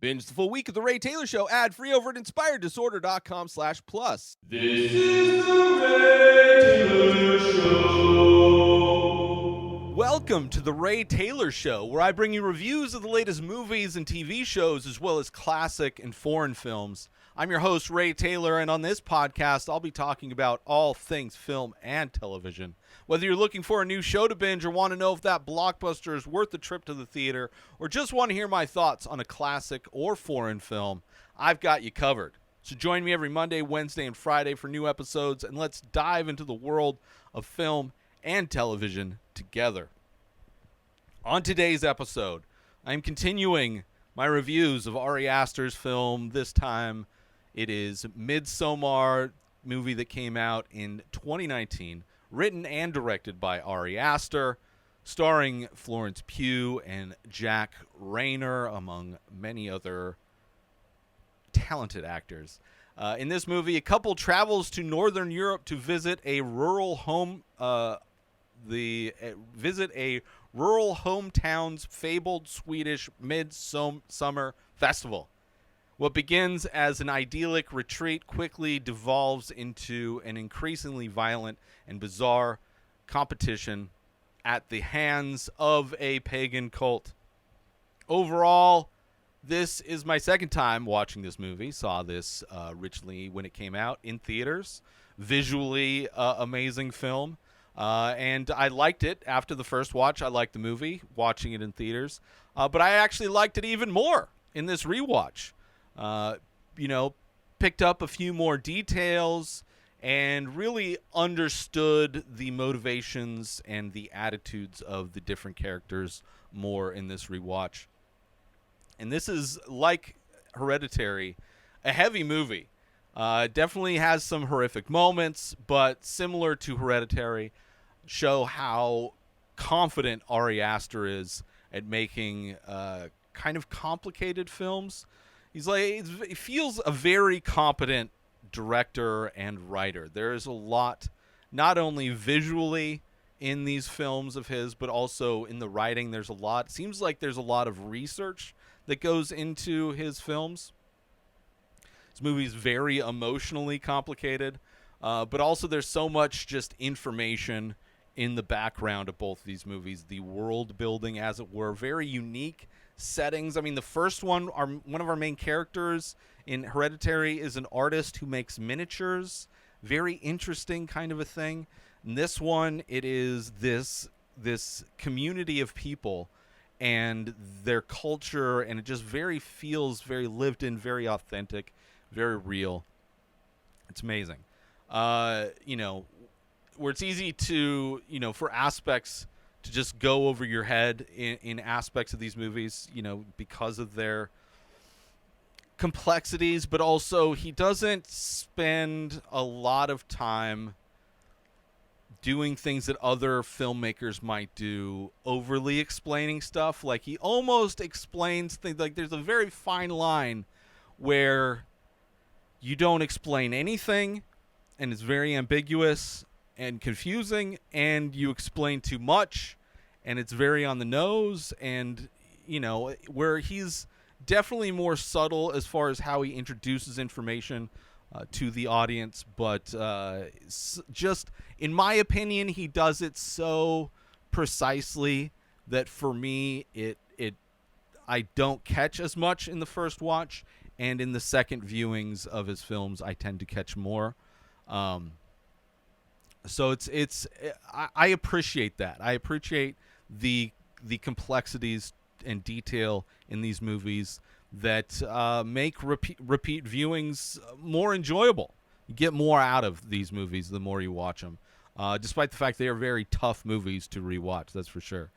Binge the full week of The Ray Taylor Show ad-free over at inspireddisorder.com/plus. This is The Ray Taylor Show. Welcome to The Ray Taylor Show, where I bring you reviews of the latest movies and TV shows, as well as classic and foreign films. I'm your host, Ray Taylor, and on this podcast, I'll be talking about all things film and television. Whether you're looking for a new show to binge or want to know if that blockbuster is worth the trip to the theater, or just want to hear my thoughts on a classic or foreign film, I've got you covered. So join me every Monday, Wednesday, and Friday for new episodes, and let's dive into the world of film and television together. On today's episode, I'm continuing my reviews of Ari Aster's film. This time, it is Midsommar, movie that came out in 2019, written and directed by Ari Aster, starring Florence Pugh and Jack Reynor, among many other talented actors. In this movie, a couple travels to Northern Europe to visit a rural hometown's fabled Swedish midsummer festival. What begins as an idyllic retreat quickly devolves into an increasingly violent and bizarre competition at the hands of a pagan cult. Overall, this is my second time watching this movie. Saw this originally when it came out in theaters. Visually amazing film. And I liked it after the first watch. I liked the movie, watching it in theaters. But I actually liked it even more in this rewatch. Picked up a few more details and really understood the motivations and the attitudes of the different characters more in this rewatch. And this is, like Hereditary, a heavy movie. Definitely has some horrific moments, but similar to Hereditary, show how confident Ari Aster is at making kind of complicated films. He feels a very competent director and writer. There is a lot, not only visually in these films of his, but also in the writing. There's a lot. Seems like there's a lot of research that goes into his films. This movie is very emotionally complicated, but also there's so much just information in the background of both of these movies. The world building, as it were, very unique settings. I mean, the first one, one of our main characters in Hereditary is an artist who makes miniatures. Very interesting kind of a thing. In this one, it is this community of people and their culture, and it just feels very lived in, very authentic, very real. It's amazing. Where it's easy to, for aspects to just go over your head in aspects of these movies, because of their complexities, but also he doesn't spend a lot of time doing things that other filmmakers might do, overly explaining stuff. Like, he almost explains things, like there's a very fine line where you don't explain anything and it's very ambiguous and confusing, and you explain too much and it's very on the nose, and where he's definitely more subtle as far as how he introduces information to the audience, but just in my opinion, he does it so precisely that for me I don't catch as much in the first watch, and in the second viewings of his films I tend to catch more. So I appreciate that. I appreciate the complexities and detail in these movies that make repeat viewings more enjoyable. You get more out of these movies the more you watch them, despite the fact they are very tough movies to rewatch. That's for sure.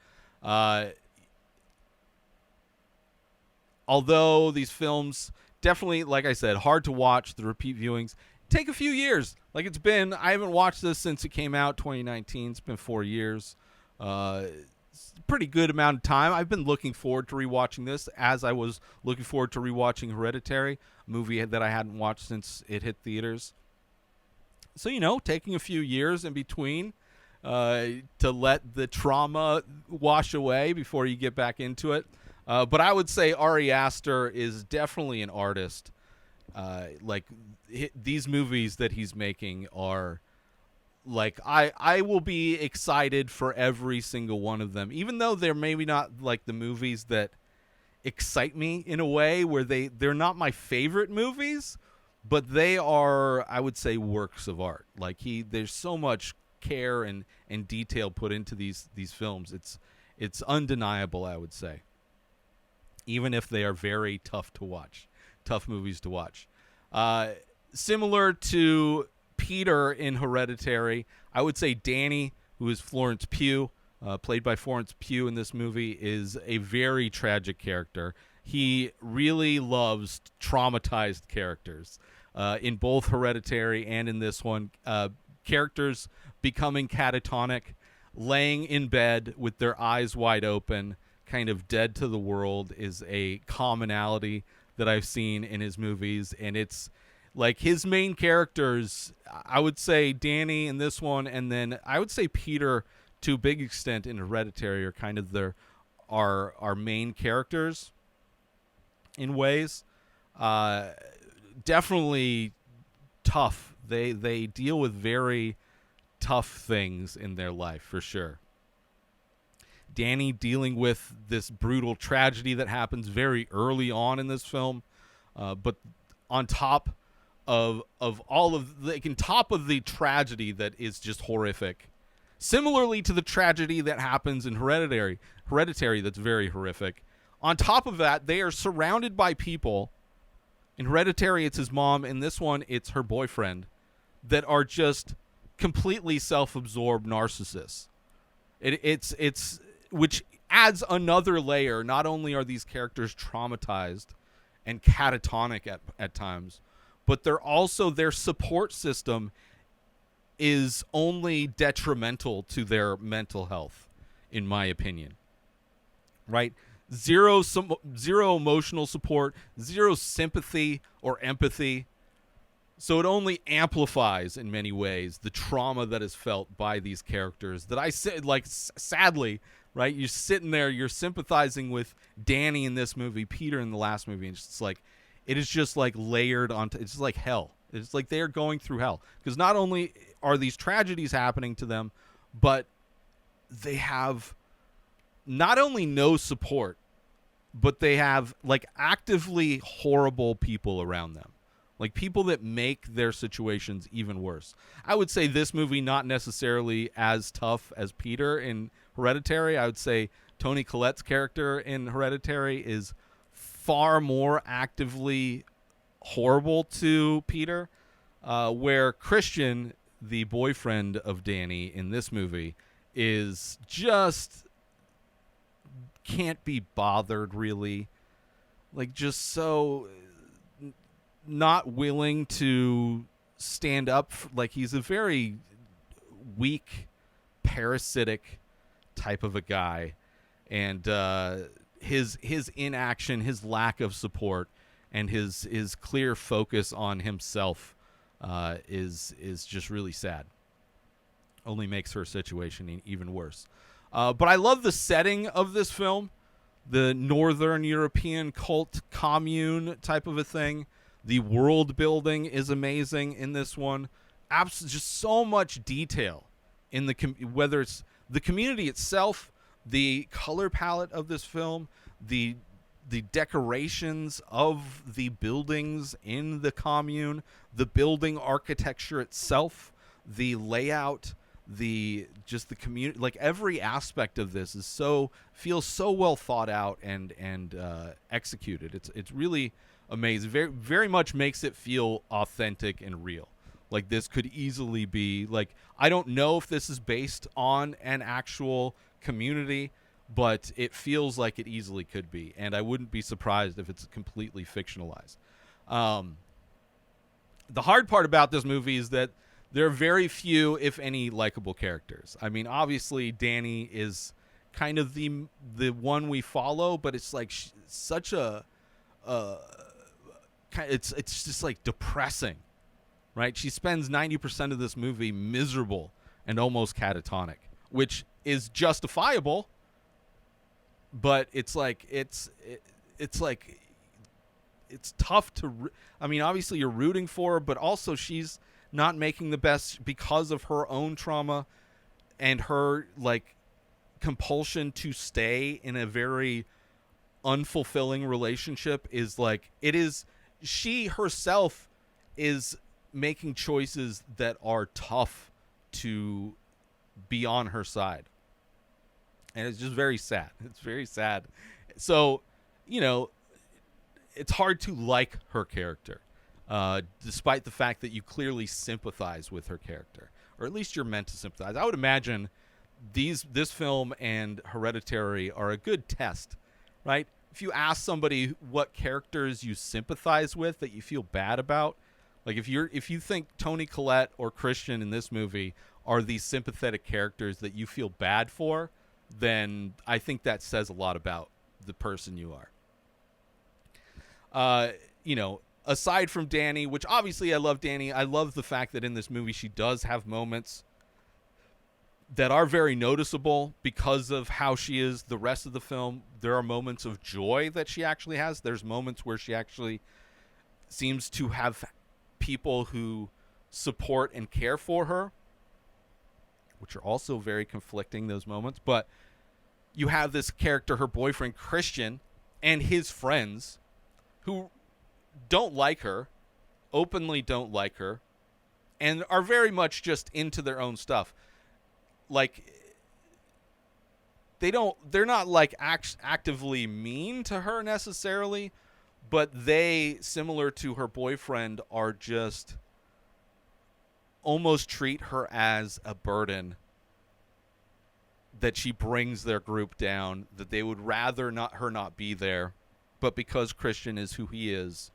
Although these films definitely, like I said, hard to watch, the repeat viewings take a few years. I haven't watched this since it came out 2019. It's been 4 years. It's a pretty good amount of time. I've been looking forward to rewatching this, as I was looking forward to rewatching Hereditary, a movie that I hadn't watched since it hit theaters. So, taking a few years in between to let the trauma wash away before you get back into it. But I would say Ari Aster is definitely an artist. These movies that he's making are like I will be excited for every single one of them, even though they're maybe not like the movies that excite me in a way where they're not my favorite movies, but they are, I would say, works of art. Like there's so much care and detail put into these films. It's undeniable, I would say, even if they are very tough movies to watch. Similar to Peter in Hereditary, I would say Dani, who is Florence Pugh, played by Florence Pugh in this movie, is a very tragic character. He really loves traumatized characters. In both Hereditary and in this one, characters becoming catatonic, laying in bed with their eyes wide open, kind of dead to the world, is a commonality that I've seen in his movies. And it's like his main characters, I would say Dani in this one, and then I would say Peter to a big extent in Hereditary, are kind of our main characters in ways. Definitely tough. They deal with very tough things in their life, for sure. Dani dealing with this brutal tragedy that happens very early on in this film, but on top of all of top of the tragedy that is just horrific, similarly to the tragedy that happens in Hereditary that's very horrific. On top of that, they are surrounded by people. In Hereditary, it's his mom. In this one, it's her boyfriend, that are just completely self-absorbed narcissists. It's which adds another layer. Not only are these characters traumatized and catatonic at times, but they're also, their support system is only detrimental to their mental health, in my opinion. Right? Zero emotional support, zero sympathy or empathy. So it only amplifies in many ways the trauma that is felt by these characters that I said, like, sadly, right? You're sitting there, you're sympathizing with Dani in this movie, Peter in the last movie, and it's like, it is just like layered onto, it's just like hell. It's like they're going through hell, because not only are these tragedies happening to them, but they have not only no support, but they have like actively horrible people around them. Like people that make their situations even worse. I would say this movie not necessarily as tough as Peter in Hereditary. I would say Toni Collette's character in Hereditary is far more actively horrible to Peter, where Christian, the boyfriend of Dani in this movie, is just can't be bothered, really. Like, just so not willing to stand up like, he's a very weak, parasitic type of a guy, and his inaction, his lack of support, and his clear focus on himself is just really sad. Only makes her situation even worse. But I love the setting of this film, the Northern European cult commune type of a thing. The world building is amazing in this one. Just so much detail in whether it's the community itself, the color palette of this film, the decorations of the buildings in the commune, the building architecture itself, the layout, the community, like every aspect of this feels so well thought out and executed. It's really amazing. Very, very much makes it feel authentic and real. Like this could easily be, like, I don't know if this is based on an actual community, but it feels like it easily could be, and I wouldn't be surprised if it's completely fictionalized. The hard part about this movie is that there are very few, if any, likable characters. I mean, obviously, Dani is kind of the one we follow, but it's like such a it's just like depressing, right? She spends 90% of this movie miserable and almost catatonic, which is justifiable. but it's like it's like it's tough to. I mean, obviously you're rooting for her, but also she's not making the best because of her own trauma and her like compulsion to stay in a very unfulfilling relationship is like it is. She herself is making choices that are tough to be on her side, and it's just very sad. It's very sad. So, you know, it's hard to like her character, despite the fact that you clearly sympathize with her character, or at least you're meant to sympathize. I would imagine this film and Hereditary are a good test, right? If you ask somebody what characters you sympathize with that you feel bad about, like if you think Toni Collette or Christian in this movie are these sympathetic characters that you feel bad for, then I think that says a lot about the person you are. You know, aside from Dani, which obviously I love Dani, I love the fact that in this movie she does have moments that are very noticeable because of how she is the rest of the film. There are moments of joy that she actually has. There's moments where she actually seems to have people who support and care for her, which are also very conflicting, those moments. But you have this character, her boyfriend Christian, and his friends who don't like her, openly don't like her, and are very much just into their own stuff. Like, they're not like actively mean to her necessarily, but they, similar to her boyfriend, are just almost treat her as a burden, that she brings their group down, that they would rather not be there. But because Christian is who he is,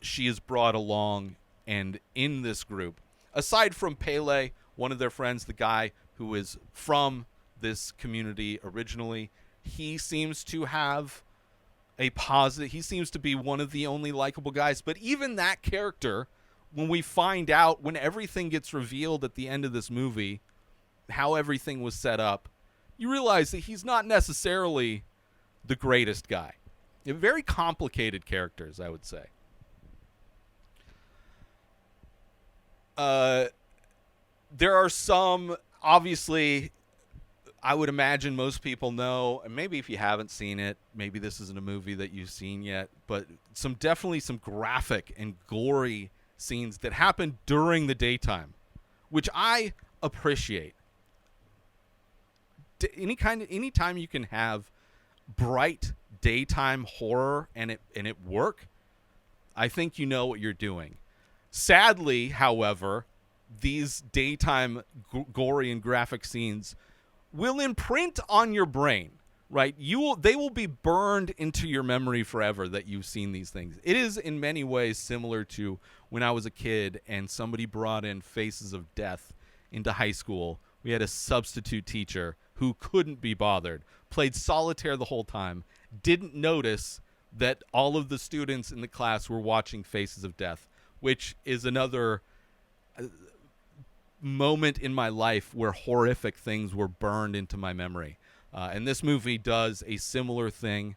she is brought along and in this group. Aside from Pele, one of their friends, the guy who is from this community originally, he seems to have a positive. He seems to be one of the only likable guys. But even that character, when we find out, when everything gets revealed at the end of this movie, how everything was set up, you realize that he's not necessarily the greatest guy. Very complicated characters, I would say. There are some, obviously, I would imagine most people know, and maybe if you haven't seen it, maybe this isn't a movie that you've seen yet, but definitely some graphic and gory scenes that happen during the daytime, which I appreciate. Anytime you can have bright daytime horror and it work, I think you know what you're doing. Sadly, however, these daytime gory and graphic scenes will imprint on your brain, right? They will be burned into your memory forever that you've seen these things. It is in many ways similar to when I was a kid and somebody brought in Faces of Death into high school. We had a substitute teacher who couldn't be bothered, played solitaire the whole time, didn't notice that all of the students in the class were watching Faces of Death, which is another moment in my life where horrific things were burned into my memory. And this movie does a similar thing,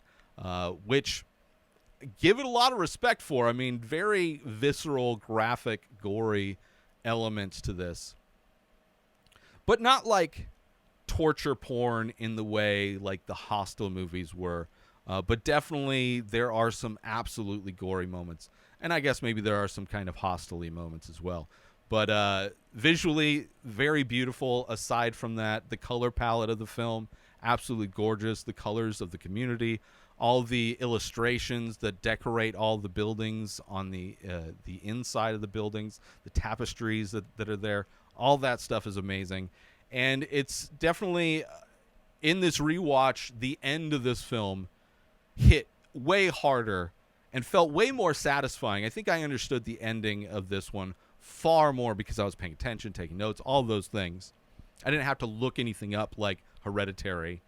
which give it a lot of respect for. I mean, very visceral, graphic, gory elements to this. But not like torture porn in the way like the Hostel movies were. But definitely there are some absolutely gory moments. And I guess maybe there are some kind of hostile-y moments as well. But visually, very beautiful. Aside from that, the color palette of the film, absolutely gorgeous. The colors of the community, all the illustrations that decorate all the buildings on the inside of the buildings, the tapestries that are there, all that stuff is amazing. And it's definitely, in this rewatch, the end of this film hit way harder and felt way more satisfying. I think I understood the ending of this one far more because I was paying attention, taking notes, all those things. I didn't have to look anything up like Hereditary.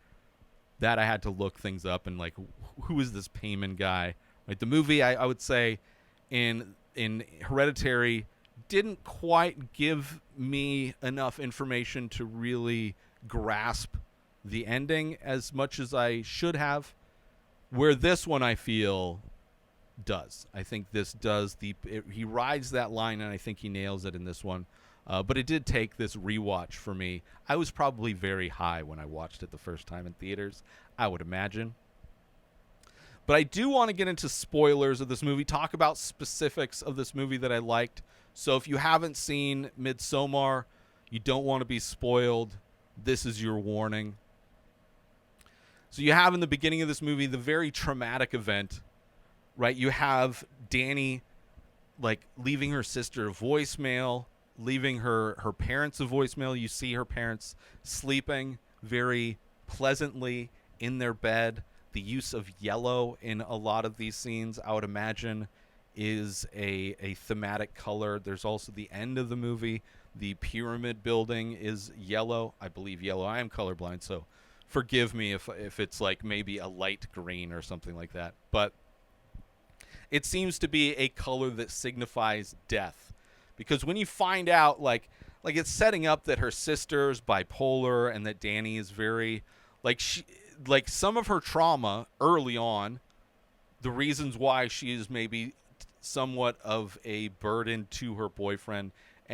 That I had to look things up and like, who is this payman guy? Like the movie, I would say, in Hereditary, didn't quite give me enough information to really grasp the ending as much as I should have, where this one I feel does. I think this does. He rides that line, and I think he nails it in this one. But it did take this rewatch for me. I was probably very high when I watched it the first time in theaters, I would imagine. But I do want to get into spoilers of this movie, talk about specifics of this movie that I liked. So if you haven't seen Midsommar, you don't want to be spoiled, this is your warning. So you have in the beginning of this movie the very traumatic event, right? You have Dani like leaving her sister a voicemail, leaving her parents a voicemail. You see her parents sleeping very pleasantly in their bed. The use of yellow in a lot of these scenes, I would imagine, is a thematic color. There's also the end of the movie. The pyramid building is yellow. I believe yellow. I am colorblind, so forgive me if it's like maybe a light green or something like that. But it seems to be a color that signifies death. Because when you find out, like it's setting up that her sister's bipolar and that Dani is very, like some of her trauma early on, the reasons why she is maybe somewhat of a burden to her boyfriend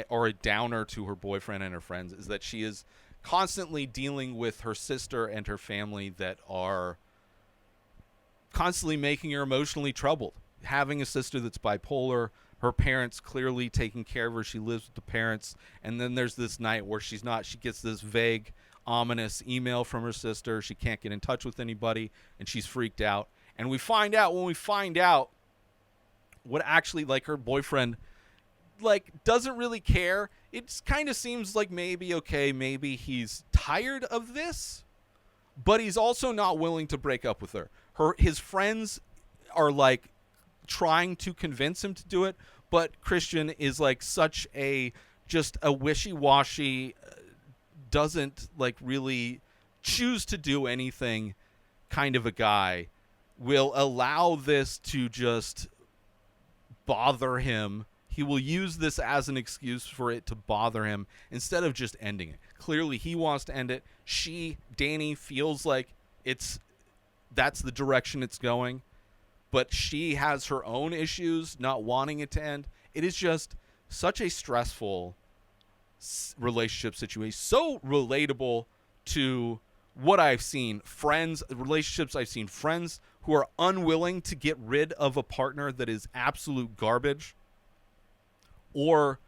or a downer to her boyfriend and her friends is that she is constantly dealing with her sister and her family that are constantly making her emotionally troubled. Having a sister that's bipolar, her parents clearly taking care of her. She lives with the parents. And then there's this night where she's not. She gets this vague, ominous email from her sister. She can't get in touch with anybody, and she's freaked out. And when we find out what actually, like, her boyfriend, like, doesn't really care. It kind of seems like maybe he's tired of this, but he's also not willing to break up with her. His friends are like trying to convince him to do it, but Christian is like such a wishy-washy, doesn't like really choose to do anything kind of a guy, will allow this to just bother him. He will use this as an excuse for it to bother him instead of just ending it. Clearly he wants to end it. Dani, feels like that's the direction it's going, but she has her own issues not wanting it to end. It is just such a stressful relationship situation, so relatable to what I've seen. Relationships I've seen, friends who are unwilling to get rid of a partner that is absolute garbage, or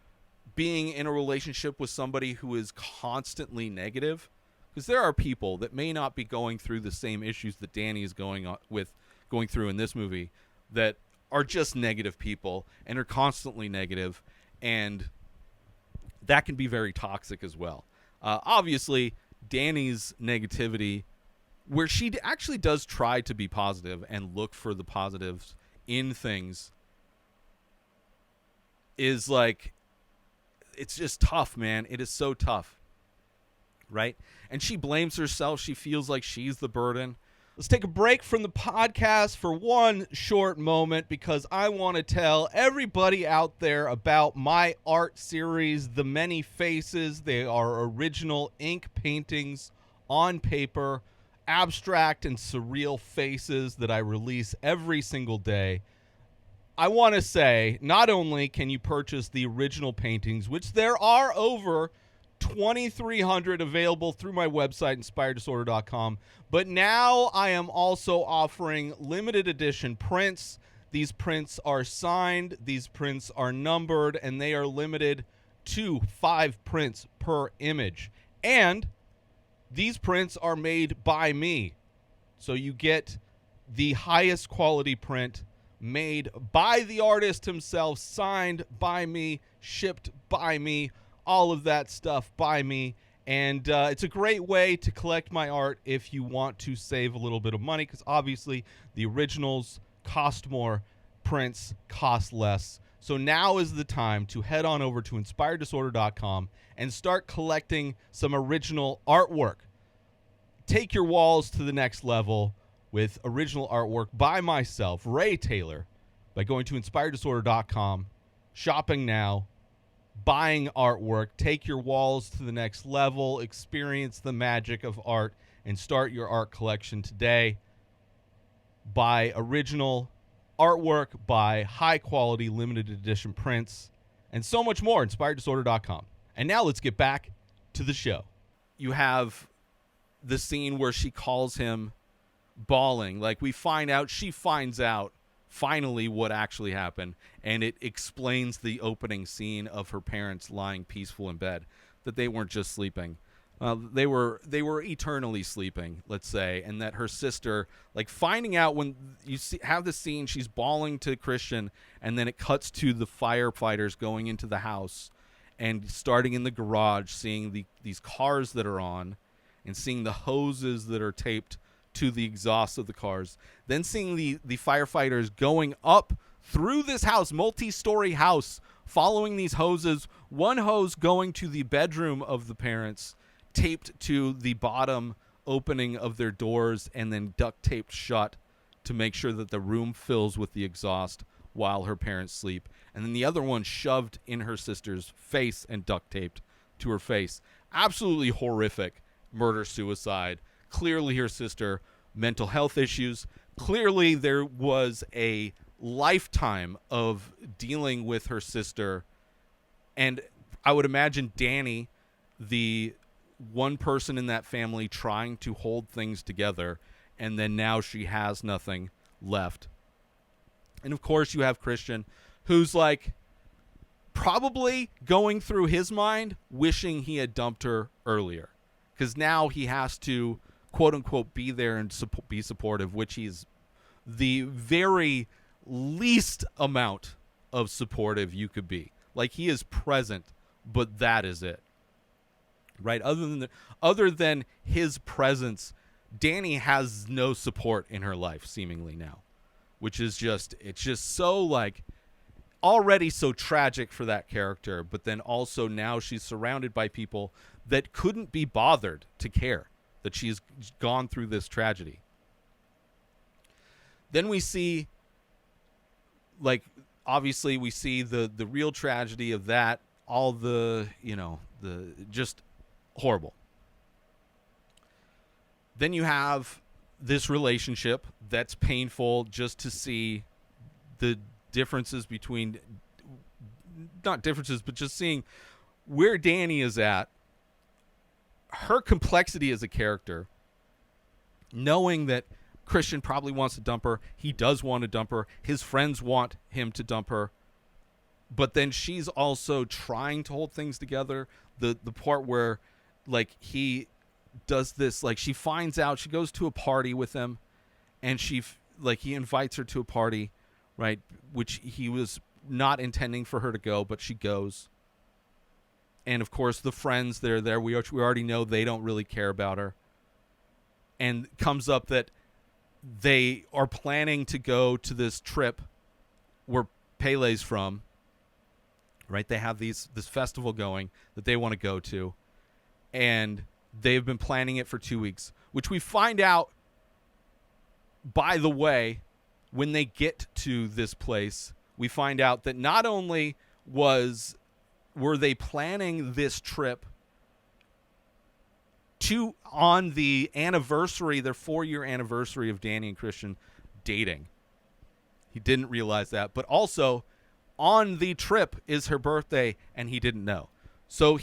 being in a relationship with somebody who is constantly negative. Because there are people that may not be going through the same issues that Dani is going through in this movie, that are just negative people and are constantly negative, and that can be very toxic as well. Obviously, Dani's negativity, where she actually does try to be positive and look for the positives in things, is like, it's just tough, man. It is so tough, right? And she blames herself. She feels like she's the burden. Let's take a break from the podcast for one short moment, because I want to tell everybody out there about my art series, The Many Faces. They are original ink paintings on paper, abstract and surreal faces that I release every single day. I want to say, not only can you purchase the original paintings, which there are over 2,300 available through my website, inspireddisorder.com, but now I am also offering limited edition prints. These prints are signed, these prints are numbered, and they are limited to 5 prints per image. And these prints are made by me. So you get the highest quality print made by the artist himself, signed by me, shipped by me, all of that stuff by me. And it's a great way to collect my art if you want to save a little bit of money, because obviously the originals cost more, prints cost less. So now is the time to head on over to inspireddisorder.com and start collecting some original artwork. Take your walls to the next level with original artwork by myself, Ray Taylor, by going to inspireddisorder.com, shopping now, buying artwork. Take your walls to the next level, experience the magic of art, and start your art collection today. Buy original artwork, buy high-quality limited edition prints, and so much more. InspiredDisorder.com. And now let's get back to the show. You have the scene where she calls him bawling. Like, she finds out finally what actually happened, and it explains the opening scene of her parents lying peaceful in bed, that they weren't just sleeping. They were eternally sleeping, let's say, and that her sister, like, finding out when you have the scene, she's bawling to Christian, and then it cuts to the firefighters going into the house and starting in the garage, seeing these cars that are on, and seeing the hoses that are taped to the exhaust of the cars, then seeing the firefighters going up through this house, multi-story house, following these hoses, one hose going to the bedroom of the parents, taped to the bottom opening of their doors, and then duct taped shut to make sure that the room fills with the exhaust while her parents sleep. And then the other one shoved in her sister's face and duct taped to her face. Absolutely horrific murder-suicide. Clearly her sister, mental health issues. Clearly there was a lifetime of dealing with her sister. And I would imagine Dani, the one person in that family, trying to hold things together, and then now she has nothing left. And of course you have Christian, who's like probably going through his mind wishing he had dumped her earlier, because now he has to quote unquote be there and be supportive, which he's the very least amount of supportive you could be. Like, he is present, but that is it. Right? Other than his presence, Dani has no support in her life seemingly now, which is it's just so, like, already so tragic for that character, but then also now she's surrounded by people that couldn't be bothered to care that she's gone through this tragedy. Then we see, like, obviously we see the real tragedy of that, all the just horrible. Then you have this relationship that's painful, just to see the differences between, not differences, but just seeing where Dani is at, her complexity as a character, knowing that Christian probably wants to dump her. He does want to dump her. His friends want him to dump her. But then she's also trying to hold things together. The part where, like, he does this, like, she finds out, she goes to a party with him, and he invites her to a party, right, which he was not intending for her to go, but she goes. And of course the friends that are there, we already know they don't really care about her. And comes up that they are planning to go to this trip where Pele's from, right? They have this festival going that they want to go to, and they've been planning it for 2 weeks, which we find out, by the way, when they get to this place, we find out that not only were they planning this trip on the anniversary, their 4-year anniversary of Dani and Christian dating. He didn't realize that. But also, on the trip is her birthday, and he didn't know. So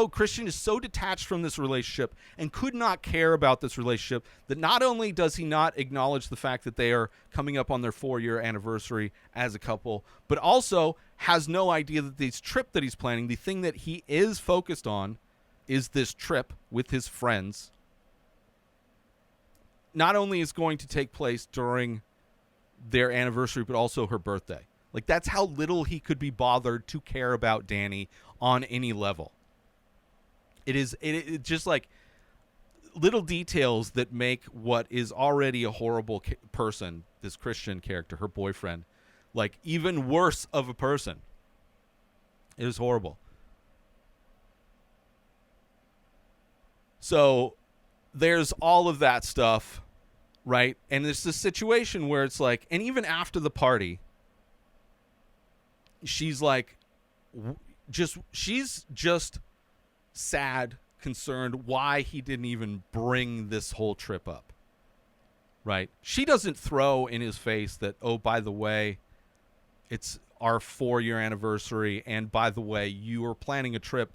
Christian is so detached from this relationship and could not care about this relationship that not only does he not acknowledge the fact that they are coming up on their 4-year anniversary as a couple, but also has no idea that this trip that he's planning, the thing that he is focused on, is this trip with his friends, not only is going to take place during their anniversary, but also her birthday. Like, that's how little he could be bothered to care about Dani on any level. It's just like little details that make what is already a horrible person, this Christian character, her boyfriend, like, even worse of a person. It was horrible. So there's all of that stuff, right? And there's this situation where it's like, and even after the party, she's like, she's just sad, concerned why he didn't even bring this whole trip up. Right? She doesn't throw in his face that, oh, by the way, it's our 4-year anniversary, and by the way, you are planning a trip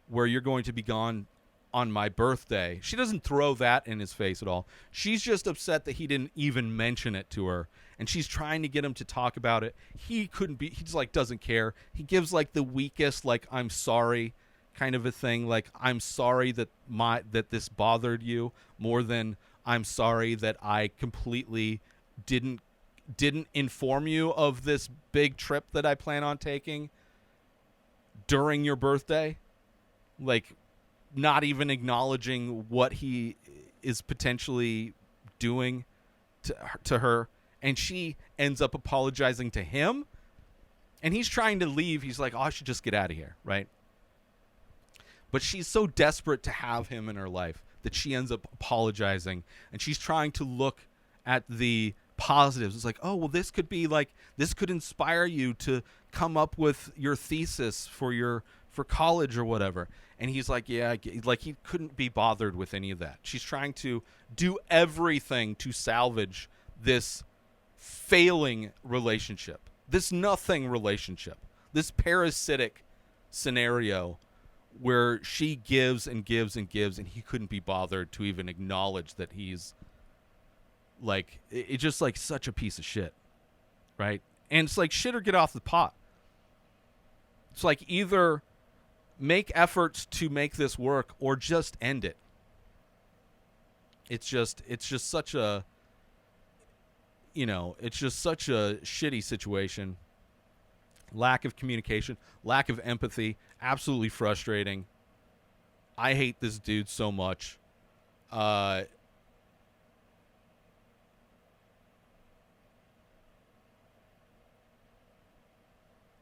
where you're going to be gone on my birthday. She doesn't throw that in his face at all. She's just upset that he didn't even mention it to her, and she's trying to get him to talk about it. He just like doesn't care. He gives like the weakest, like, I'm sorry kind of a thing, like, I'm sorry that this bothered you, more than I'm sorry that I completely didn't inform you of this big trip that I plan on taking during your birthday. Like, not even acknowledging what he is potentially doing to her. And she ends up apologizing to him. And he's trying to leave. He's like, oh, I should just get out of here, right? But she's so desperate to have him in her life that she ends up apologizing. And she's trying to look at the positives. It's like, oh, well, this could inspire you to come up with your thesis for college or whatever. And he's like, yeah, like he couldn't be bothered with any of that. She's trying to do everything to salvage this failing relationship, this nothing relationship, this parasitic scenario where she gives and gives and gives, and he couldn't be bothered to even acknowledge that he's like, it's just like such a piece of shit, right? And it's like, shit or get off the pot. It's like, either make efforts to make this work or just end it. It's just such a, it's just such a shitty situation. Lack of communication, lack of empathy, absolutely frustrating. I hate this dude so much.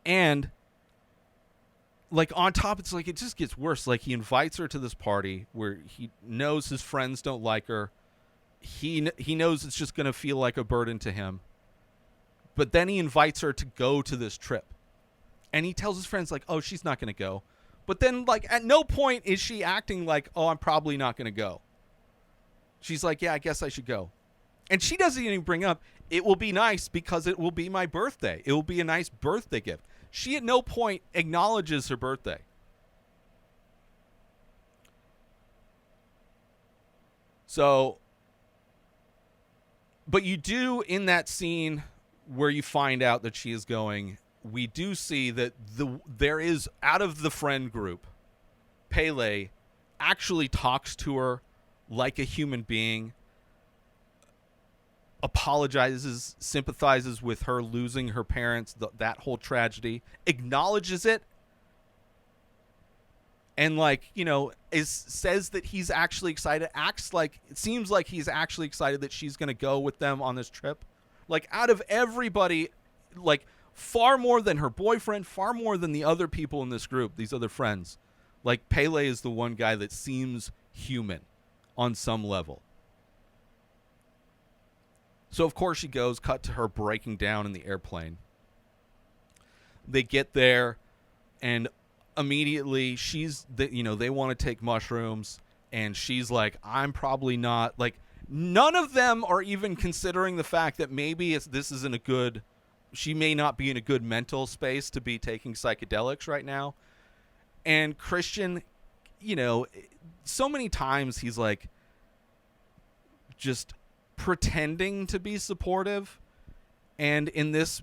And like, on top, it's like, it just gets worse. Like, he invites her to this party where he knows his friends don't like her. He knows it's just going to feel like a burden to him. But then he invites her to go to this trip. And he tells his friends, like, oh, she's not going to go. But then, like, at no point is she acting like, oh, I'm probably not going to go. She's like, yeah, I guess I should go. And she doesn't even bring up, it will be nice because it will be my birthday. It will be a nice birthday gift. She at no point acknowledges her birthday. So, but you do, in that scene where you find out that she is going, we do see that there is, out of the friend group, Pele actually talks to her like a human being, apologizes, sympathizes with her losing her parents, that whole tragedy, acknowledges it, and like, says that he's actually excited, acts like, it seems like he's actually excited that she's going to go with them on this trip. Like, out of everybody, like, far more than her boyfriend, far more than the other people in this group, these other friends, like, Pele is the one guy that seems human on some level. So, of course, she goes, cut to her breaking down in the airplane. They get there, and immediately they want to take mushrooms, and she's like, I'm probably not. Like, none of them are even considering the fact that maybe she may not be in a good mental space to be taking psychedelics right now. And Christian, so many times he's like, just pretending to be supportive, and in this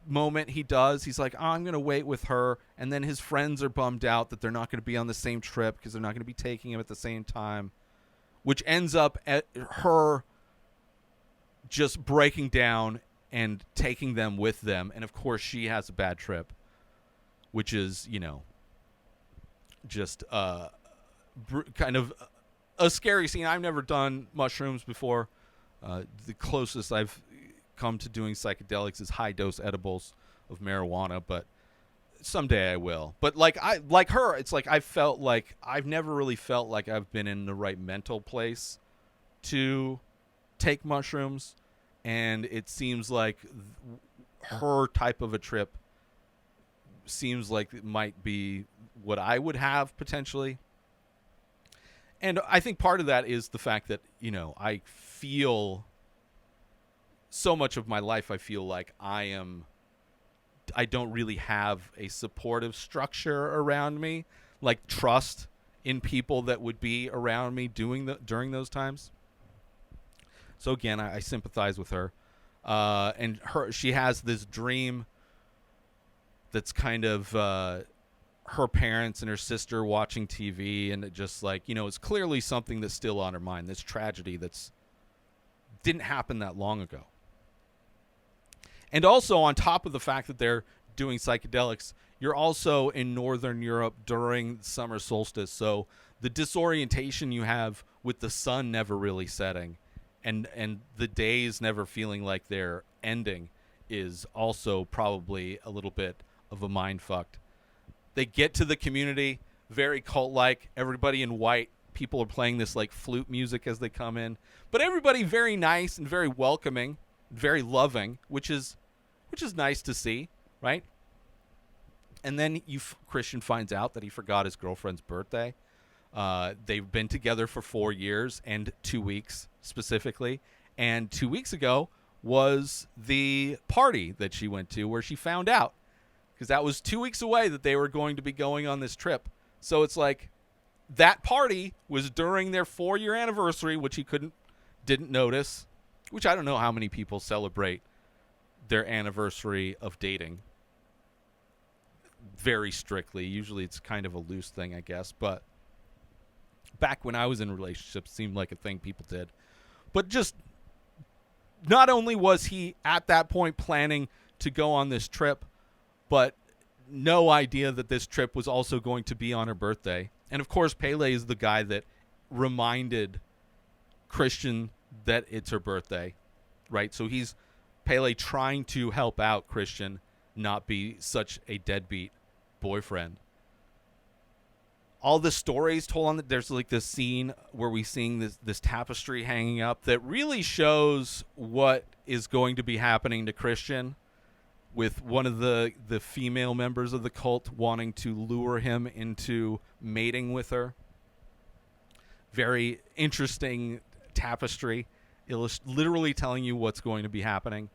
moment he's like, oh, I'm gonna wait with her, and then his friends are bummed out that they're not going to be on the same trip because they're not going to be taking him at the same time, which ends up at her just breaking down and taking them with them. And of course she has a bad trip, which is just kind of a scary scene. I've never done mushrooms before. The closest I've come to doing psychedelics is high dose edibles of marijuana, but someday I will. But like her, it's like I've never really felt like I've been in the right mental place to take mushrooms, and it seems like her type of a trip seems like it might be what I would have potentially. And I think part of that is the fact that, I feel so much of my life, I feel like I don't really have a supportive structure around me, like trust in people that would be around me during those times. So again, I sympathize with her. And she has this dream that's kind of her parents and her sister watching TV, and it just like, it's clearly something that's still on her mind, this tragedy that's didn't happen that long ago. And also, on top of the fact that they're doing psychedelics, you're also in Northern Europe during summer solstice, so the disorientation you have with the sun never really setting and the days never feeling like they're ending is also probably a little bit of a mind fucked. They get to the community, very cult-like, everybody in white. People are playing this like flute music as they come in, but everybody very nice and very welcoming, very loving, which is nice to see, right? And then Christian finds out that he forgot his girlfriend's birthday. They've been together for 4 years and 2 weeks specifically, and 2 weeks ago was the party that she went to where she found out, because that was 2 weeks away that they were going to be going on this trip. So it's like that party was during their 4-year anniversary, which he didn't notice, which I don't know how many people celebrate their anniversary of dating very strictly. Usually it's kind of a loose thing, I guess, but back when I was in relationships, it seemed like a thing people did. But just not only was he at that point planning to go on this trip, but no idea that this trip was also going to be on her birthday. And of course, Pele is the guy that reminded Christian that it's her birthday, right? So he's Pele trying to help out Christian not be such a deadbeat boyfriend. All the stories told on there's like this scene where we seeing this tapestry hanging up that really shows what is going to be happening to Christian, with one of the female members of the cult wanting to lure him into mating with her. Very interesting tapestry, literally telling you what's going to be happening.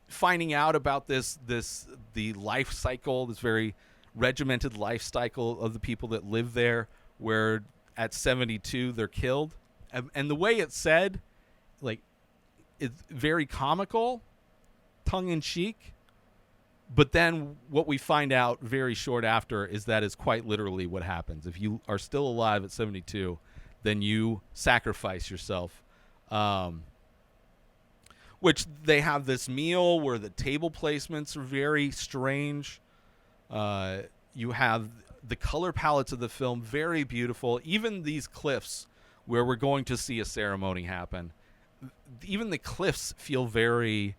Finding out about the life cycle, this very regimented life cycle of the people that live there, where at 72 they're killed, and the way it's said, like, it's very comical, tongue-in-cheek, but then what we find out very short after is that is quite literally what happens. If you are still alive at 72, then you sacrifice yourself. Which they have this meal where the table placements are very strange. You have the color palettes of the film, very beautiful. Even these cliffs where we're going to see a ceremony happen, even the cliffs feel very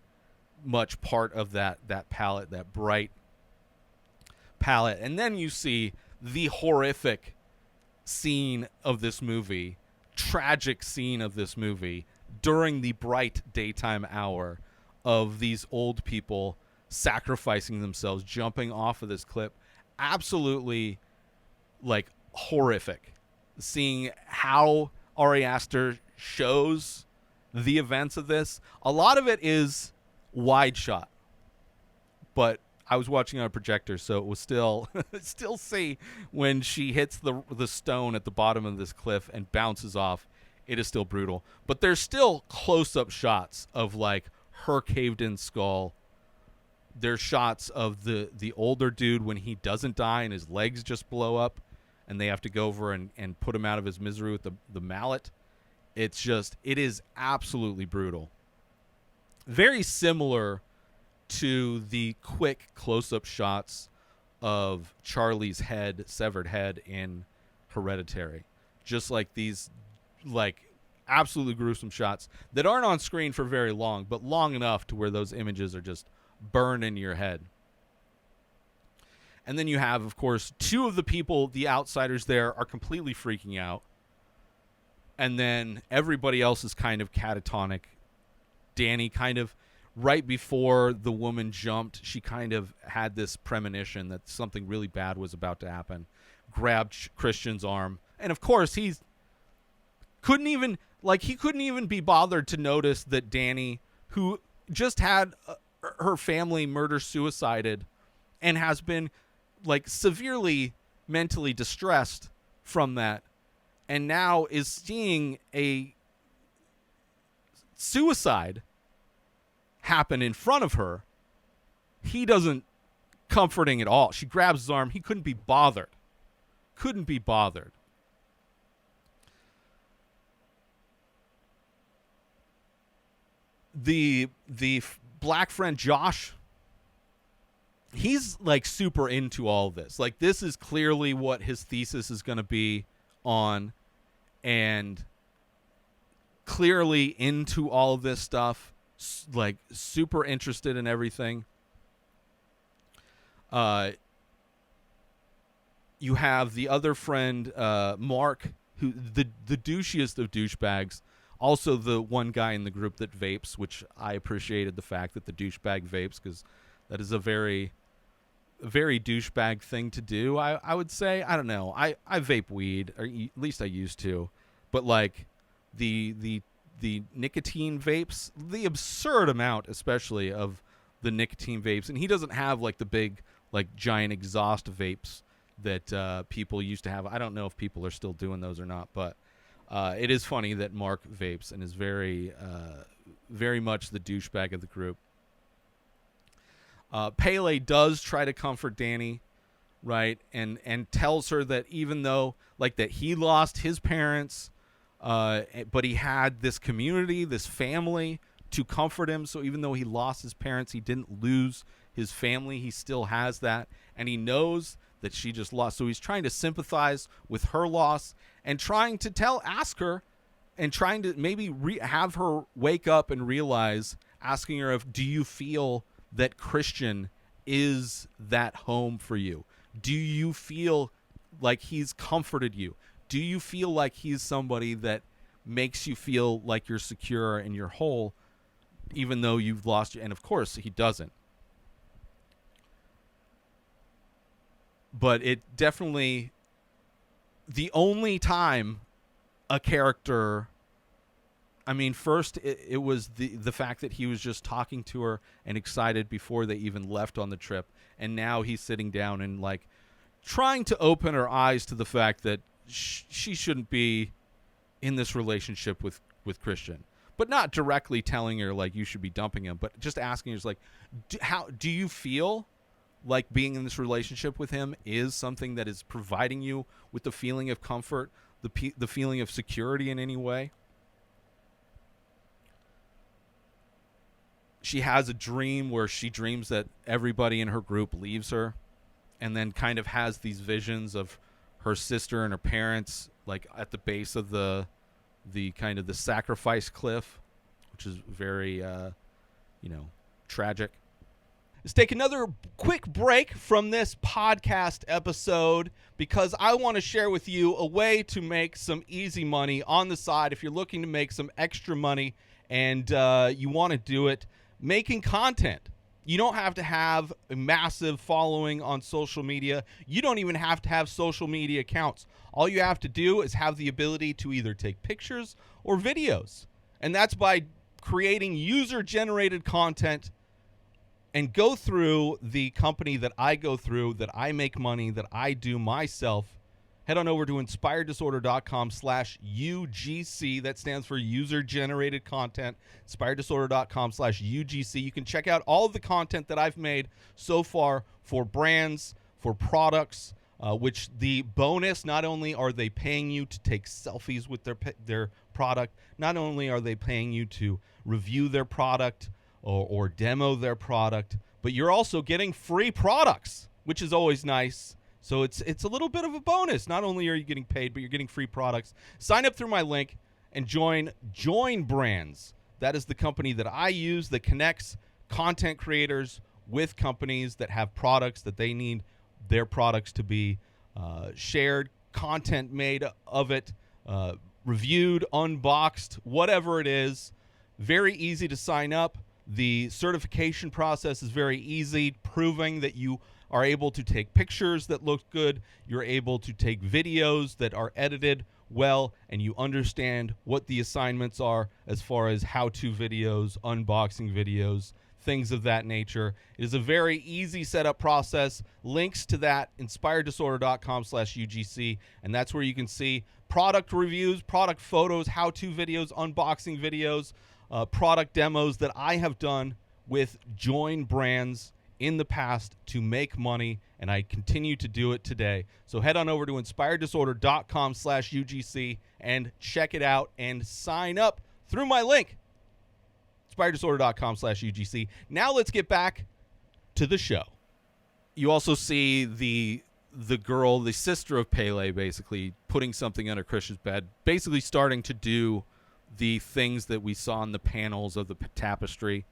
much part of that palette, that bright palette. And then you see the horrific scene of this movie, tragic scene of this movie, during the bright daytime hour of these old people sacrificing themselves, jumping off of this cliff. Absolutely, like, horrific. Seeing how Ari Aster shows the events of this. A lot of it is wide shot, but I was watching on a projector, so it was still see when she hits the stone at the bottom of this cliff and bounces off. It is still brutal, but there's still close-up shots of like her caved-in skull. There's shots of the older dude when he doesn't die and his legs just blow up, and they have to go over and put him out of his misery with the mallet. It is absolutely brutal. Very similar to the quick close-up shots of Charlie's severed head in Hereditary. Just like these, like, absolutely gruesome shots that aren't on screen for very long, but long enough to where those images are just burned in your head. And then you have, of course, two of the people, the outsiders there, are completely freaking out. And then everybody else is kind of catatonic. Dani kind of, right before the woman jumped, she kind of had this premonition that something really bad was about to happen. Grabbed Christian's arm. And of course, he couldn't even be bothered to notice that Dani, who just had her family murder-suicided and has been like severely mentally distressed from that, and now is seeing a suicide happen in front of her, he doesn't comforting at all. She grabs his arm. He couldn't be bothered. The black friend Josh, he's like super into all of this. Like, this is clearly what his thesis is going to be on, and clearly into all of this stuff, like super interested in everything. You have the other friend, Mark, who the douchiest of douchebags, also the one guy in the group that vapes, which I appreciated the fact that the douchebag vapes, because that is a very, very douchebag thing to do. I would say, I don't know. I vape weed, or at least I used to, but like the nicotine vapes, the absurd amount, especially of the nicotine vapes, and he doesn't have like the big, like giant exhaust vapes that people used to have. I don't know if people are still doing those or not, but it is funny that Mark vapes and is very, very much the douchebag of the group. Pele does try to comfort Dani, right, and tells her that even though, like, that he lost his parents, but he had this community, this family to comfort him. So even though he lost his parents, he didn't lose his family. He still has that, and he knows that she just lost. So he's trying to sympathize with her loss and trying to ask her, and trying to maybe have her wake up and realize, asking her do you feel that Christian is that home for you? Do you feel like he's comforted you? Do you feel like he's somebody that makes you feel like you're secure and you're whole, even though you've lost you? And of course, he doesn't. But it definitely, the only time a character, I mean, first it was the fact that he was just talking to her and excited before they even left on the trip, and now he's sitting down and like trying to open her eyes to the fact that she shouldn't be in this relationship with Christian, but not directly telling her like you should be dumping him, but just asking her, like, how do you feel like being in this relationship with him is something that is providing you with the feeling of comfort, the feeling of security in any way? She has a dream where she dreams that everybody in her group leaves her, and then kind of has these visions of her sister and her parents like at the base of the kind of the sacrifice cliff, which is very tragic. Let's take another quick break from this podcast episode because I want to share with you a way to make some easy money on the side if you're looking to make some extra money and you want to do it making content. You don't have to have a massive following on social media. You don't even have to have social media accounts. All you have to do is have the ability to either take pictures or videos. And that's by creating user-generated content and go through the company that I go through, that I make money, that I do myself. Head on over to inspireddisorder.com/UGC. That stands for user-generated content. Inspireddisorder.com/UGC. You can check out all of the content that I've made so far for brands, for products, which the bonus, not only are they paying you to take selfies with their product, not only are they paying you to review their product or demo their product, but you're also getting free products, which is always nice. So it's a little bit of a bonus. Not only are you getting paid, but you're getting free products. Sign up through my link and join Brands. That is the company that I use that connects content creators with companies that have products that they need their products to be shared, content made of it, reviewed, unboxed, whatever it is. Very easy to sign up. The certification process is very easy, proving that you are able to take pictures that look good, you're able to take videos that are edited well, and you understand what the assignments are as far as how-to videos, unboxing videos, things of that nature. It is a very easy setup process. Links to that, inspireddisorder.com/UGC, and that's where you can see product reviews, product photos, how-to videos, unboxing videos, product demos that I have done with join brands in the past to make money, and I continue to do it today. So head on over to inspireddisorder.com/UGC and check it out and sign up through my link, inspireddisorder.com/UGC. Now let's get back to the show. You also see the girl, the sister of Pele, basically putting something under Christian's bed, basically starting to do the things that we saw in the panels of the tapestry,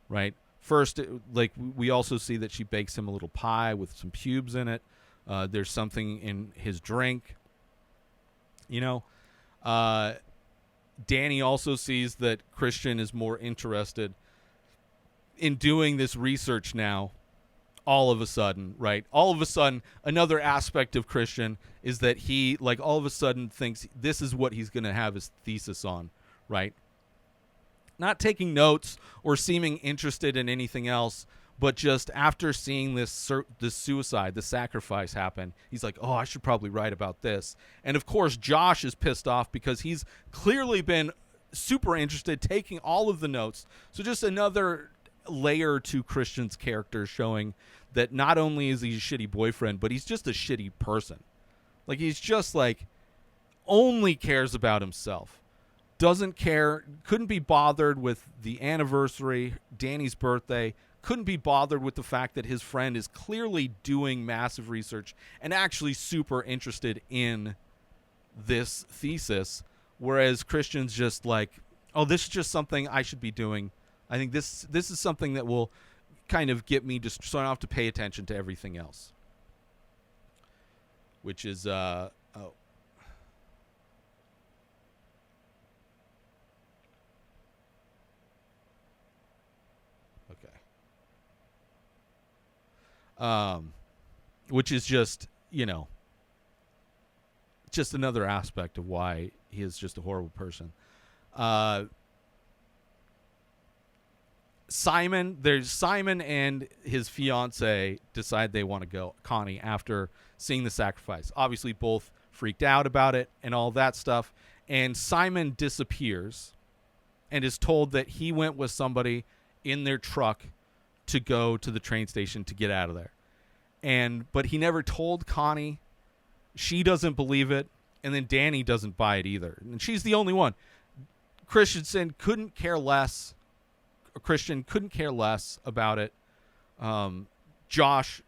right? First, like, we also see that she bakes him a little pie with some pubes in it. There's something in his drink. You know, Dani also sees that Christian is more interested in doing this research now. All of a sudden, right? All of a sudden, another aspect of Christian is that he, like, all of a sudden thinks this is what he's going to have his thesis on, right? Not taking notes or seeming interested in anything else, but just after seeing this suicide, the sacrifice happen, he's like, oh, I should probably write about this. And of course, Josh is pissed off because he's clearly been super interested, taking all of the notes. So just another layer to Christian's character, showing that not only is he a shitty boyfriend, but he's just a shitty person. Like, he's just like, only cares about himself. Doesn't care, couldn't be bothered with the anniversary, Dani's birthday, couldn't be bothered with the fact that his friend is clearly doing massive research and actually super interested in this thesis, whereas Christian's just like, oh, this is just something I should be doing. I think this is something that will kind of get me just so I don't have to pay attention to everything else. Which is, okay. Which is just, you know, just another aspect of why he is just a horrible person. Simon and his fiance decide they want to go, Connie, after seeing the sacrifice. Obviously, both freaked out about it and all that stuff. And Simon disappears and is told that he went with somebody in their truck to go to the train station to get out of there. But he never told Connie. She doesn't believe it. And then Dani doesn't buy it either. And she's the only one. Christian couldn't care less about it. Josh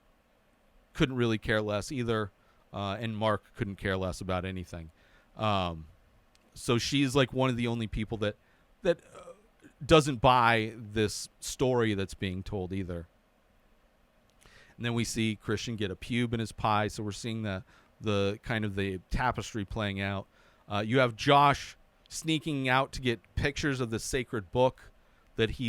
couldn't really care less either. And Mark couldn't care less about anything. So she's like one of the only people that doesn't buy this story that's being told either. And then we see Christian get a pube in his pie. So we're seeing the kind of the tapestry playing out. You have Josh sneaking out to get pictures of the sacred book that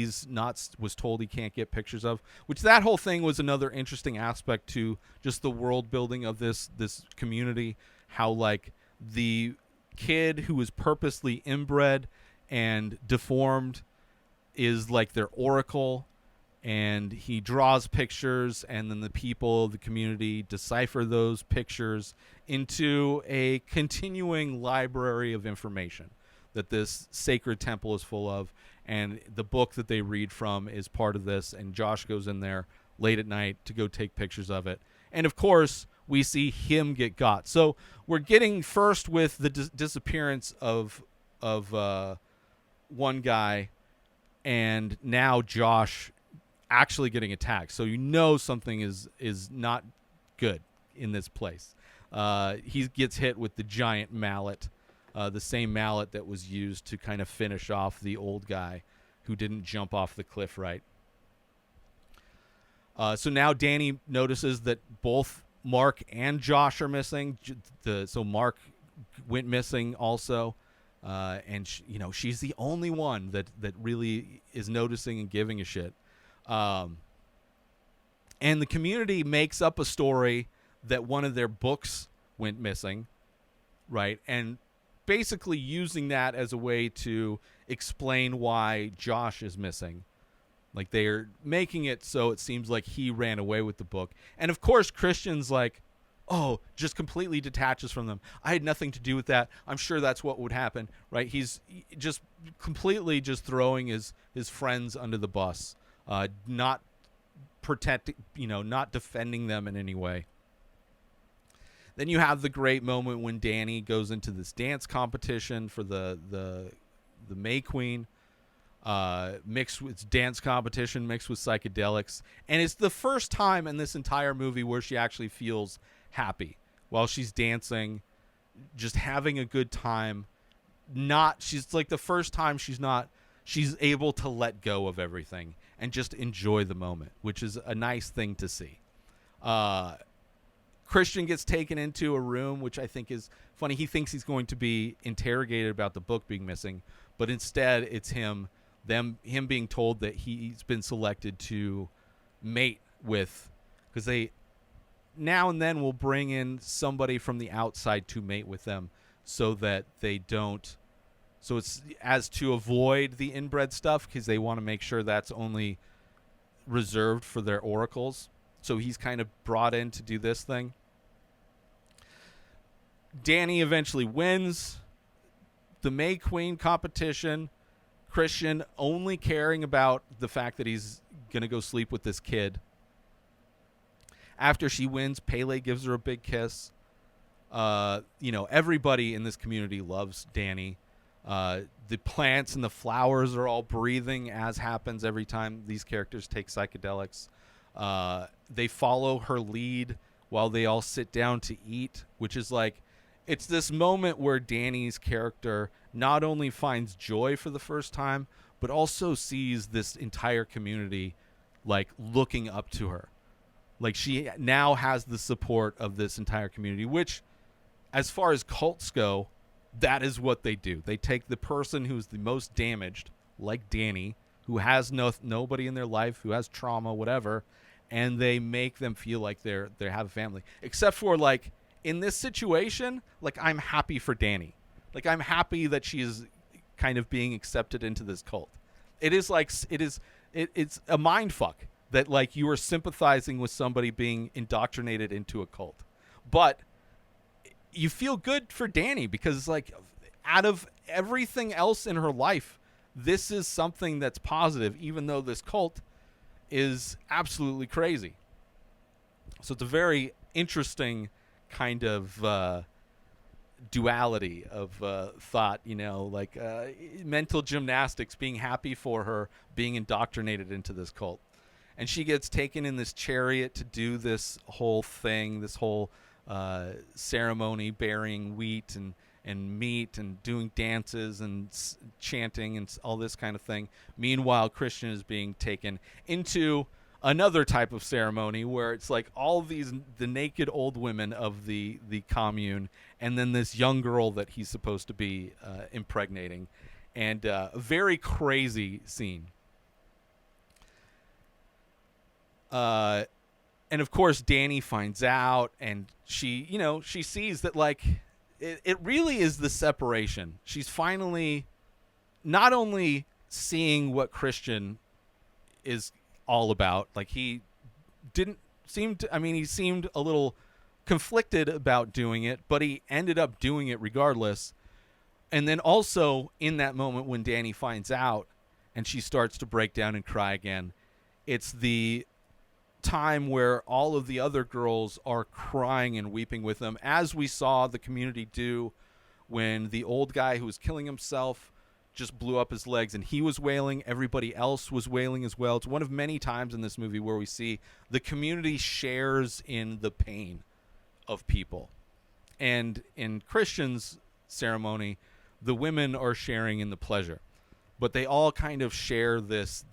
was told he can't get pictures of, which that whole thing was another interesting aspect to just the world building of this community. How, like, the kid who is purposely inbred and deformed is like their oracle, and he draws pictures, and then the people of the community decipher those pictures into a continuing library of information that this sacred temple is full of. And the book that they read from is part of this. And Josh goes in there late at night to go take pictures of it. And of course, we see him get got. So we're getting first with the disappearance of one guy, and now Josh actually getting attacked. So you know something is not good in this place. He gets hit with the giant mallet. The same mallet that was used to kind of finish off the old guy who didn't jump off the cliff right. So now Dani notices that both Mark and Josh are missing. So Mark went missing also. and she's the only one that really is noticing and giving a shit. And the community makes up a story that one of their books went missing, right? And basically using that as a way to explain why Josh is missing. Like, they're making it so it seems like he ran away with the book. And of course, Christian's like, oh, just completely detaches from them. I had nothing to do with that. I'm sure that's what would happen, right? He's just completely just throwing his friends under the bus, not protecting, not defending them in any way. Then you have the great moment when Dani goes into this dance competition for the May Queen, mixed with dance competition, mixed with psychedelics. And it's the first time in this entire movie where she actually feels happy while she's dancing, just having a good time. She's like the first time she's able to let go of everything and just enjoy the moment, which is a nice thing to see. Christian gets taken into a room, which I think is funny. He thinks he's going to be interrogated about the book being missing, but instead it's him being told that he's been selected to mate with, because they now and then will bring in somebody from the outside to mate with them so that they don't. So it's as to avoid the inbred stuff, because they want to make sure that's only reserved for their oracles. So he's kind of brought in to do this thing. Dani eventually wins the May Queen competition. Christian only caring about the fact that he's going to go sleep with this kid. After she wins, Pele gives her a big kiss. Everybody in this community loves Dani. The plants and the flowers are all breathing, as happens every time these characters take psychedelics. They follow her lead while they all sit down to eat, which is like, it's this moment where Dani's character not only finds joy for the first time, but also sees this entire community like looking up to her. Like, she now has the support of this entire community, which, as far as cults go, that is what they do. They take the person who's the most damaged, like Dani, who has nobody in their life, who has trauma, whatever, and they make them feel like they have a family. Except for, like, in this situation, like, I'm happy for Dani. Like, I'm happy that she is kind of being accepted into this cult. It's a mind fuck that, like, you are sympathizing with somebody being indoctrinated into a cult. But you feel good for Dani because, like, out of everything else in her life, this is something that's positive, even though this cult is absolutely crazy. So it's a very interesting kind of duality of thought, mental gymnastics, being happy for her being indoctrinated into this cult. And she gets taken in this chariot to do this whole thing, this whole ceremony, burying wheat and meat and doing dances and chanting and all this kind of thing. Meanwhile, Christian is being taken into another type of ceremony where it's like all the naked old women of the commune, and then this young girl that he's supposed to be impregnating, and a very crazy scene. And of course, Dani finds out, and she sees that, like, it really is the separation. She's finally not only seeing what Christian is all about. Like, he didn't seem to, he seemed a little conflicted about doing it, but he ended up doing it regardless. And then also in that moment when Dani finds out and she starts to break down and cry again, it's the time where all of the other girls are crying and weeping with them, as we saw the community do when the old guy who was killing himself just blew up his legs and he was wailing. Everybody else was wailing as well. It's one of many times in this movie where we see the community shares in the pain of people. And in Christian's ceremony, the women are sharing in the pleasure. But they all kind of share these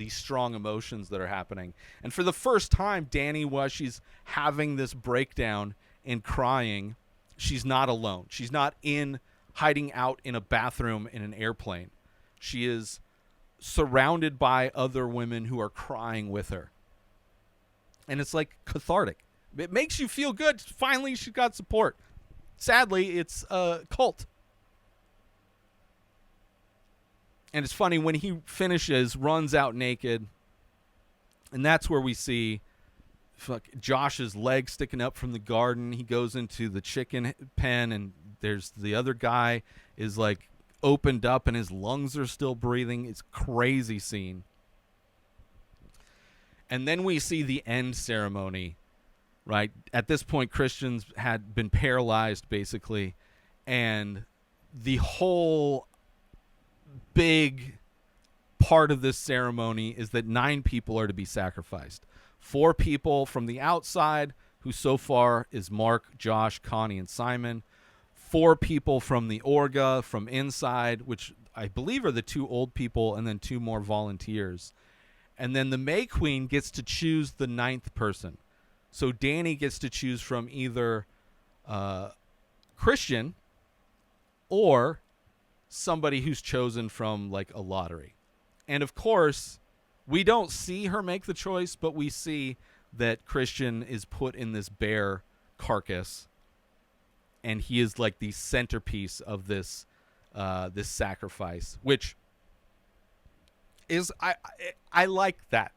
strong emotions that are happening. And for the first time, Dani, while she's having this breakdown and crying, she's not alone. She's not in hiding out in a bathroom in an airplane. She is surrounded by other women who are crying with her. And it's like cathartic. It makes you feel good. Finally, she got support. Sadly, it's a cult. And it's funny when he finishes, runs out naked, and that's where we see Josh's leg sticking up from the garden. He goes into the chicken pen, and there's the other guy is like opened up, and his lungs are still breathing. It's a crazy scene. And then we see the end ceremony, right? At this point, Christians had been paralyzed, basically, and the whole big part of this ceremony is that 9 people are to be sacrificed. 4 people from the outside, who so far is Mark, Josh, Connie, and Simon. 4 people from the Orga, from inside, which I believe are the 2 old people, and then 2 more volunteers. And then the May Queen gets to choose the 9th person. So Dani gets to choose from either Christian or somebody who's chosen from like a lottery. And of course, we don't see her make the choice, but we see that Christian is put in this bear carcass, and he is like the centerpiece of this this sacrifice, which is I like that,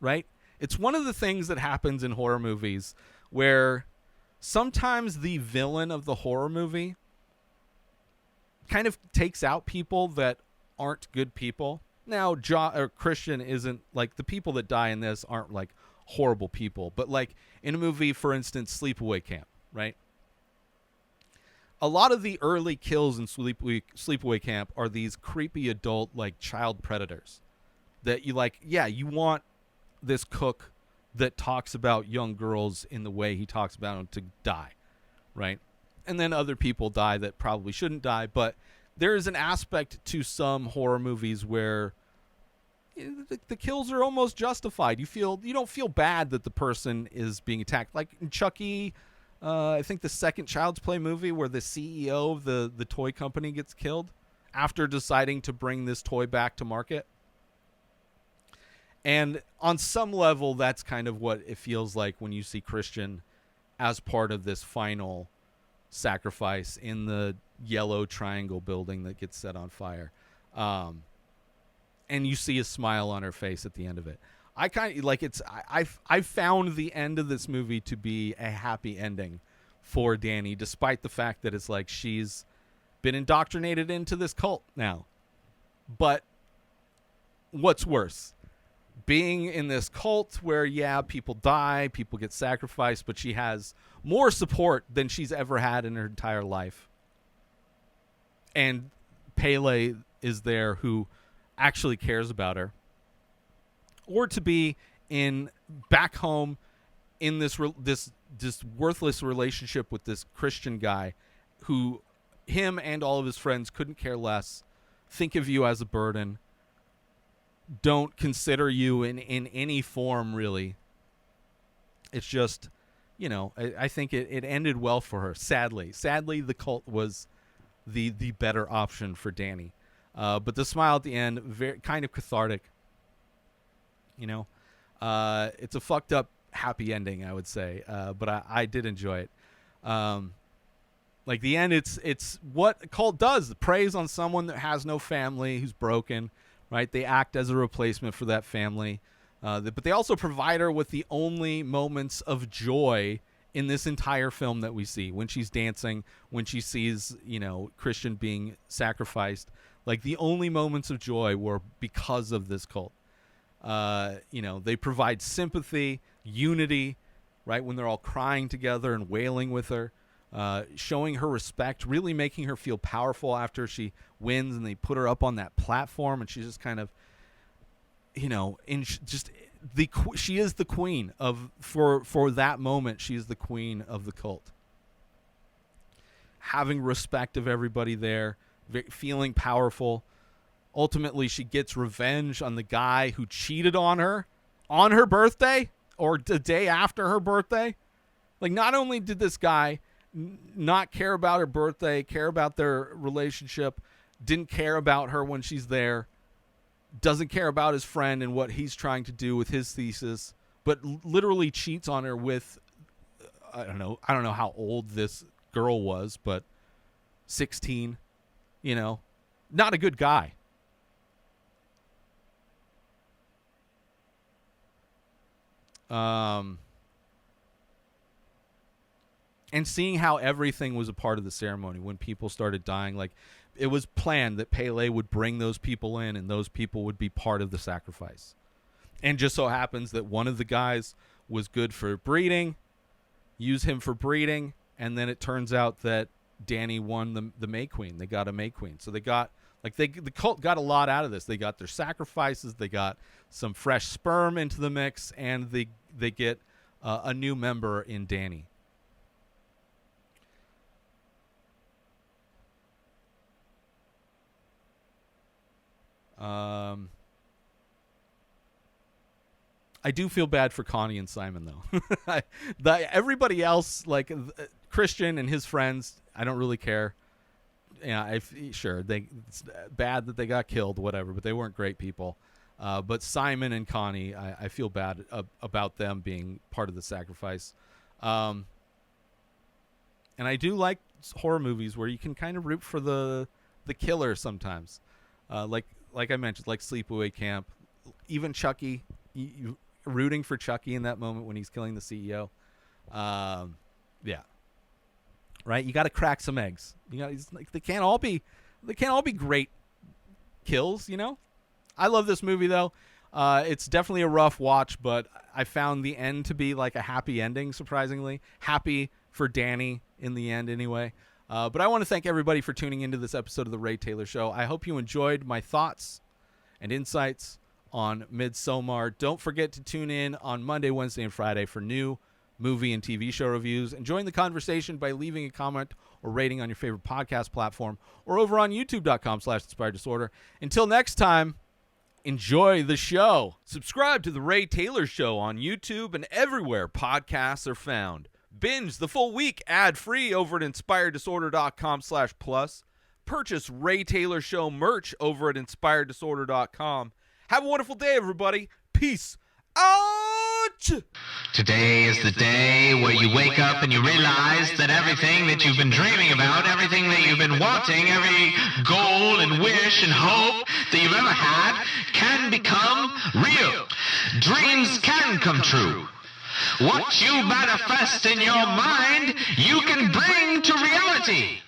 right? It's one of the things that happens in horror movies where sometimes the villain of the horror movie kind of takes out people that aren't good people. Now, Christian isn't like the people that die in this aren't like horrible people, but like in a movie, for instance, Sleepaway Camp, right? A lot of the early kills in Sleepaway Camp are these creepy adult like child predators that you like. Yeah, you want this cook that talks about young girls in the way he talks about them to die, right? And then other people die that probably shouldn't die, but there is an aspect to some horror movies where the kills are almost justified. You don't feel bad that the person is being attacked. Like in Chucky, I think the second Child's Play movie where the CEO of the toy company gets killed after deciding to bring this toy back to market. And on some level, that's kind of what it feels like when you see Christian as part of this final sacrifice in the yellow triangle building that gets set on fire. And you see a smile on her face at the end of it. I kind of like I found the end of this movie to be a happy ending for Dani, despite the fact that it's like she's been indoctrinated into this cult now. But what's worse? Being in this cult where, yeah, people die, people get sacrificed, but she has more support than she's ever had in her entire life. And Pele is there who actually cares about her. Or to be back home in this worthless relationship with this Christian guy who him and all of his friends couldn't care less, think of you as a burden, don't consider you in any form, really. It's just, I think it ended well for her, sadly. Sadly, the cult was the better option for Dani. But the smile at the end, very kind of cathartic. It's a fucked up happy ending, I would say. But I did enjoy it. Like the end, it's what a cult does. It preys on someone that has no family, who's broken, right? They act as a replacement for that family. But they also provide her with the only moments of joy in this entire film that we see. When she's dancing, when she sees, Christian being sacrificed. Like the only moments of joy were because of this cult. They provide sympathy, unity, right? When they're all crying together and wailing with her, showing her respect, really making her feel powerful after she wins, and they put her up on that platform, and she's just kind of, she is the queen for that moment. She is the queen of the cult. Having respect of everybody there, feeling powerful. Ultimately, she gets revenge on the guy who cheated on her birthday or the day after her birthday. Like, not only did this guy not care about her birthday, care about their relationship, didn't care about her when she's there, doesn't care about his friend and what he's trying to do with his thesis, but literally cheats on her with, I don't know how old this girl was, but 16, not a good guy. And seeing how everything was a part of the ceremony when people started dying, like it was planned that Pele would bring those people in and those people would be part of the sacrifice. And just so happens that one of the guys was good for breeding, use him for breeding, and then it turns out that Dani won the May Queen. They got a May Queen. So they got, the cult got a lot out of this. They got their sacrifices, they got some fresh sperm into the mix, and they get a new member in Dani. I do feel bad for Connie and Simon, though. Everybody else, like Christian and his friends, I don't really care. Yeah, sure, it's bad that they got killed, whatever, but they weren't great people. But Simon and Connie, I feel bad about them being part of the sacrifice. And I do like horror movies where you can kind of root for the killer sometimes. Like I mentioned, like Sleepaway Camp, even Chucky, you rooting for Chucky in that moment when he's killing the CEO. Yeah. Right? You got to crack some eggs. They can't all be great kills, I love this movie though. It's definitely a rough watch, but I found the end to be like a happy ending, surprisingly. Happy for Dani in the end anyway. But I want to thank everybody for tuning into this episode of The Ray Taylor Show. I hope you enjoyed my thoughts and insights on Midsommar. Don't forget to tune in on Monday, Wednesday, and Friday for new movie and TV show reviews. And join the conversation by leaving a comment or rating on your favorite podcast platform or over on youtube.com/Inspired Disorder. Until next time, enjoy the show. Subscribe to The Ray Taylor Show on YouTube and everywhere podcasts are found. Binge the full week ad-free over at inspireddisorder.com/plus. Purchase Ray Taylor Show merch over at inspireddisorder.com. Have a wonderful day, everybody. Peace out! Today is the day where you wake up and you realize that everything that you've been dreaming about, everything that you've been wanting, every goal and wish and hope that you've ever had can become real. Dreams can come true. What you manifest in your mind, you can bring to reality.